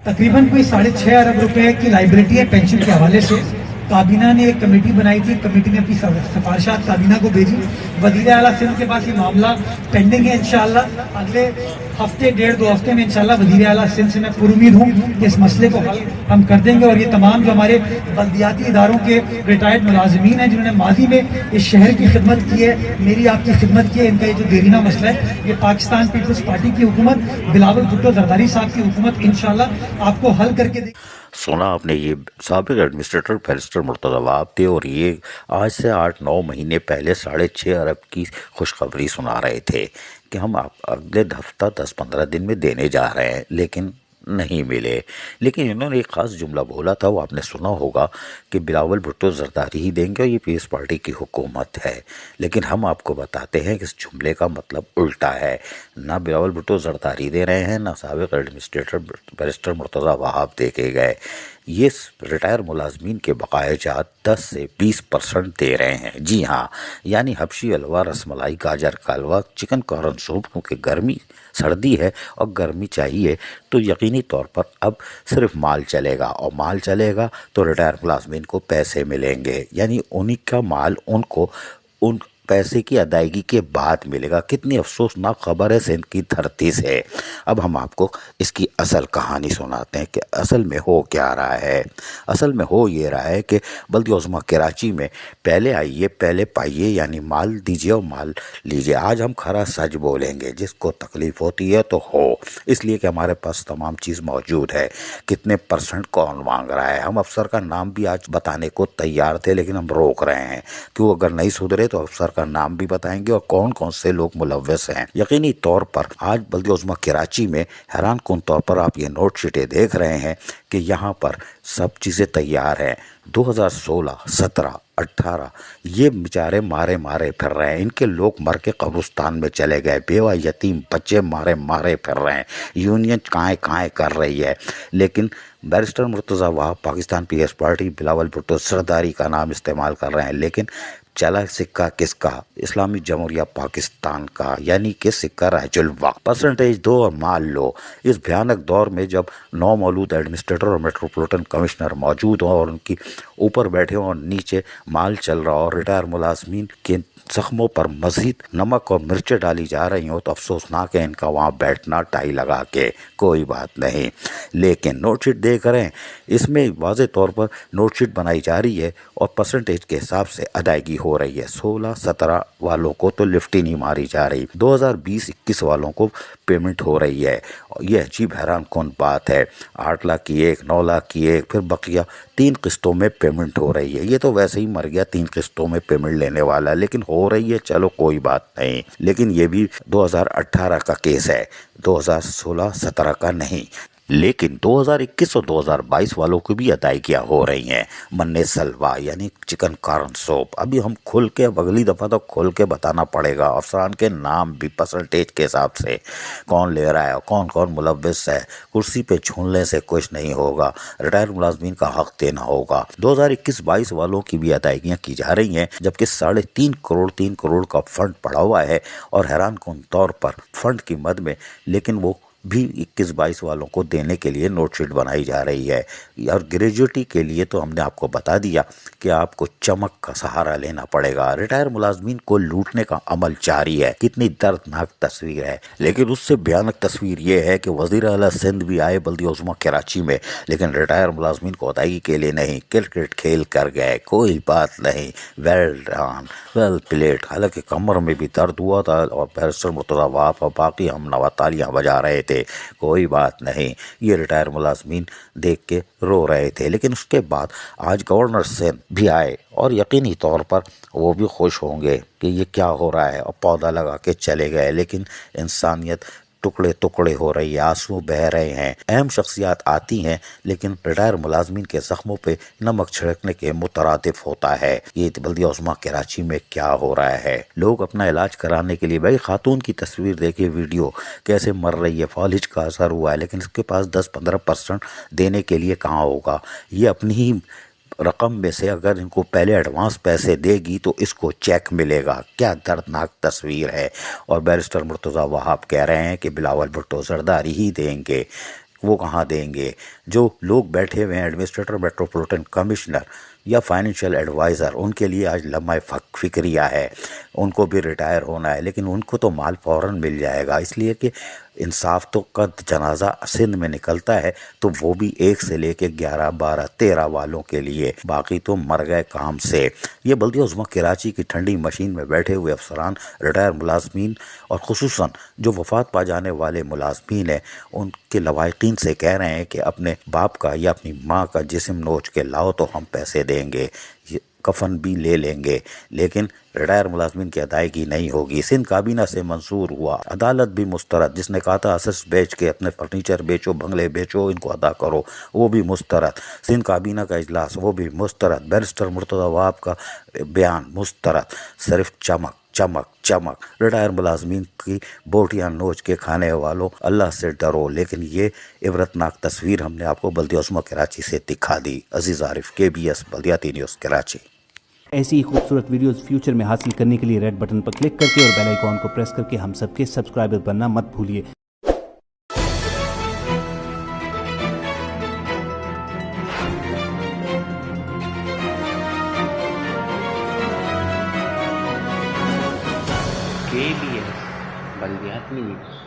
तकरीबन कोई 6.5 अरब रुपए की लाइबिलिटी है पेंशन के हवाले से। काबीना ने एक कमेटी बनाई थी, कमेटी ने अपनी सिफारिशात काबीना को भेजी। वज़ीर आला सिंध के पास ये मामला पेंडिंग है। इंशाअल्लाह अगले हफ्ते 1.5-2 हफ्ते में इंशाअल्लाह वज़ीर आला सिंध से मैं पुरुमीद हूँ कि इस मसले को हल हम कर देंगे। और ये तमाम जो हमारे बल्दियाती इदारों के रिटायर्ड मुलाजिमीन हैं जिन्होंने माजी में इस शहर की खिदमत की है, मेरी आपकी खिदमत की है, इनका ये जो देरीना मसला है, ये पाकिस्तान पीपल्स पार्टी की हुकूमत, बिलावल भुट्टो जरदारी साहब की हुकूमत इंशाअल्लाह आपको हल करके दे। सुना आपने, ये साबिक एडमिनिस्ट्रेटर बैरिस्टर मुर्तज़ा वहाब थे और ये आज से 8-9 महीने पहले 6.5 अरब की खुशखबरी सुना रहे थे कि हम आप अगले हफ्ता 10-15 दिन में देने जा रहे हैं, लेकिन नहीं मिले। लेकिन इन्होंने एक ख़ास जुमला बोला था, वो आपने सुना होगा कि बिलावल भुट्टो जरदारी ही देंगे और ये पीस पार्टी की हुकूमत है। लेकिन हम आपको बताते हैं कि इस जुमले का मतलब उल्टा है। ना बिलावल भुट्टो जरदारी दे रहे हैं, ना साबिक एडमिनिस्ट्रेटर बैरिस्टर मुर्तज़ा वहाब दे के गए। ये रिटायर मुलाजमीन के बकायाजात 10 से 20% दे रहे हैं। जी हाँ, यानी हबशी हलवा, रसमलाई, गाजर का हलवा, चिकन कॉर्न सूप, क्योंकि गर्मी सर्दी है और गर्मी चाहिए तो यकीनी तौर पर अब सिर्फ माल चलेगा, और माल चलेगा तो रिटायर मुलाजमीन को पैसे मिलेंगे, यानी उन्हीं का माल उनको उन पैसे की अदायगी के बाद मिलेगा। कितनी अफसोसनाक खबर है सिंध की धरती से। अब हम आपको इसकी असल कहानी सुनाते हैं कि असल में हो क्या रहा है। असल में हो ये रहा है कि बल्दिया उज़्मा कराची में पहले आइए पहले पाइए, यानी माल दीजिए और माल लीजिए। आज हम खरा सच बोलेंगे, जिसको तकलीफ़ होती है तो हो, इसलिए कि हमारे पास तमाम चीज़ मौजूद है। कितने परसेंट कौन मांग रहा है, हम अफसर का नाम भी आज बताने को तैयार थे, लेकिन हम रोक रहे हैं क्यों, अगर नहीं सुधरे तो अफसर का नाम भी बताएंगे और कौन कौन से लोग मुलव्वस हैं। यकीनी तौर पर आज बल्दिया उज़्मा कराची में हैरान कुन तौर पर आप ये नोट शीटें देख रहे हैं कि यहाँ पर सब चीज़ें तैयार हैं। 2016, 17, 18 ये बेचारे मारे मारे फिर रहे हैं। इनके लोग मर के कब्रिस्तान में चले गए, बेवा यतीम बच्चे मारे मारे फिर रहे हैं। यूनियन काएँ काएँ कर रही है, लेकिन बैरिस्टर मुर्तज़ा वहाब पाकिस्तान पीपल्स पार्टी बिलावल भुट्टो जरदारी का नाम इस्तेमाल कर रहे हैं। लेकिन चला सिक्का किसका, इस्लामी जमहूरिया पाकिस्तान का, यानी कि सिक्का रहजुल वक्त। परसेंटेज दो और माल लो। इस भयानक दौर में जब नौमौलूद एडमिनिस्ट्रेटर और मेट्रोपॉलिटन कमिश्नर मौजूद हों और उनकी ऊपर बैठे हों और नीचे माल चल रहा हो और रिटायर मुलाजमीन के जख्मों पर मज़ीद नमक और मिर्चें डाली जा रही हो, तो अफसोसनाक है इनका वहाँ बैठना टाई लगा के। कोई बात नहीं, लेकिन नोटशीट देख रहे हैं, इसमें वाज़े तौर पर नोटशीट बनाई जा रही है और परसेंटेज के हिसाब से अदायगी हो रही है। 16-17 वालों को तो लिफ्ट ही नहीं मारी जा रही, 2020-21 वालों को पेमेंट हो रही है। ये अजीब हैरान कौन बात है, 8 लाख की एक, 9 लाख की एक, फिर बकिया 3 किस्तों में पेमेंट हो रही है। ये तो वैसे ही मर गया, 3 किस्तों में पेमेंट लेने वाला, लेकिन हो रही है, चलो कोई बात नहीं। लेकिन ये भी 2018 का केस है, 2016-17 का नहीं। लेकिन 2021 और 2022 वालों की भी अदायगियाँ हो रही हैं। मन्ने सलवा यानी चिकन कॉर्न सूप, अभी हम खुल के, अब अगली दफ़ा तो खुल के बताना पड़ेगा, अफसरान के नाम भी परसेंटेज के हिसाब से कौन ले रहा है, कौन कौन मुलव्वस है। कुर्सी पे झूलने से कुछ नहीं होगा, रिटायर मुलाजमीन का हक देना होगा। 2021-22 वालों की भी अदायगियाँ की जा रही हैं, जबकि 3.5 करोड़ का फंड पड़ा हुआ है और हैरान कौन तौर पर फंड की मद में, लेकिन वो भी 21-22 वालों को देने के लिए नोटशीट बनाई जा रही है। और ग्रेजुएटी के लिए तो हमने आपको बता दिया कि आपको चमक का सहारा लेना पड़ेगा। रिटायर मुलाजमीन को लूटने का अमल जारी है। कितनी दर्दनाक तस्वीर है, लेकिन उससे भयानक तस्वीर ये है कि वज़ीर आला सिंध भी आए बल्दिया उज़्मा कराची में, लेकिन रिटायर मुलाजमीन को अदायगी के लिए नहीं, क्रिकेट खेल कर गए। कोई बात नहीं, वेल डन, वेल प्लेड। हालांकि कमर में भी दर्द हुआ था और बैरिस्टर मुर्तज़ा वहाब और बाकी हम नवा तालियाँ बजा रहे थे। कोई बात नहीं, ये रिटायर मुलाजमीन देख के रो रहे थे। लेकिन उसके बाद आज गवर्नर सिंध भी आए और यकीनी तौर पर वो भी खुश होंगे कि ये क्या हो रहा है, और पौधा लगा के चले गए। लेकिन इंसानियत टुकड़े टुकड़े हो रही है, आंसू बह रहे हैं। अहम शख्सियात आती हैं, लेकिन रिटायर मुलाजमीन के जख्मों पे नमक छिड़कने के मुतरादिफ होता है। ये बल्दिया उज़्मा कराची में क्या हो रहा है, लोग अपना इलाज कराने के लिए, भाई खातून की तस्वीर देखिए, वीडियो कैसे मर रही है, फॉलिज का असर हुआ है, लेकिन इसके पास 10-15% देने के लिए कहाँ होगा। ये अपनी ही रकम में से अगर इनको पहले एडवांस पैसे देगी तो इसको चेक मिलेगा। क्या दर्दनाक तस्वीर है। और बैरिस्टर मुर्तज़ा वहाब कह रहे हैं कि बिलावल भुट्टो जरदारी ही देंगे। وہ کہاں دیں گے؟ جو لوگ بیٹھے ہوئے ہیں ایڈمنسٹریٹر میٹروپولیٹن کمشنر یا فائنینشیل ایڈوائزر، ان کے لیے آج لمحہ فکریہ ہے، ان کو بھی ریٹائر ہونا ہے، لیکن ان کو تو مال فوراً مل جائے گا، اس لیے کہ انصاف تو قد جنازہ سندھ میں نکلتا ہے تو وہ بھی 1 سے لے کے 11 12 13 والوں کے لیے، باقی تو مر گئے کام سے۔ یہ بلدیہ عظمیٰ کراچی کی ٹھنڈی مشین میں بیٹھے ہوئے افسران، ریٹائر ملازمین اور خصوصاً جو وفات پا جانے والے ملازمین ہیں، ان کے لواحقین سے کہہ رہے ہیں کہ اپنے باپ کا یا اپنی ماں کا جسم نوچ کے لاؤ تو ہم پیسے دیں گے، کفن بھی لے لیں گے، لیکن ریٹائر ملازمین کی ادائیگی نہیں ہوگی۔ سندھ کابینہ سے منظور ہوا، عدالت بھی مسترد، جس نے کہا تھا اسس بیچ کے اپنے فرنیچر بیچو، بنگلے بیچو، ان کو ادا کرو، وہ بھی مسترد۔ سندھ کابینہ کا اجلاس وہ بھی مسترد۔ بیرسٹر مرتضیٰ وہاب کا بیان مسترد۔ صرف چمک چمک چمک۔ ریٹائر ملازمین کی بوٹیاں نوچ کے کھانے والوں، اللہ سے ڈرو۔ لیکن یہ عبرتناک تصویر ہم نے آپ کو بلدیہ عظمیٰ کراچی سے دکھا دی۔ عزیز عارف، KBS بلدیاتی نیوز کراچی۔ ایسی ہی خوبصورت ویڈیوز فیوچر میں حاصل کرنے کے لیے ریڈ بٹن پر کلک کر کے اور بیل آئیکن کو پریس کر کے ہم سب کے سبسکرائبر بننا مت بھولیے۔ KBS بلدیاتی نیوز۔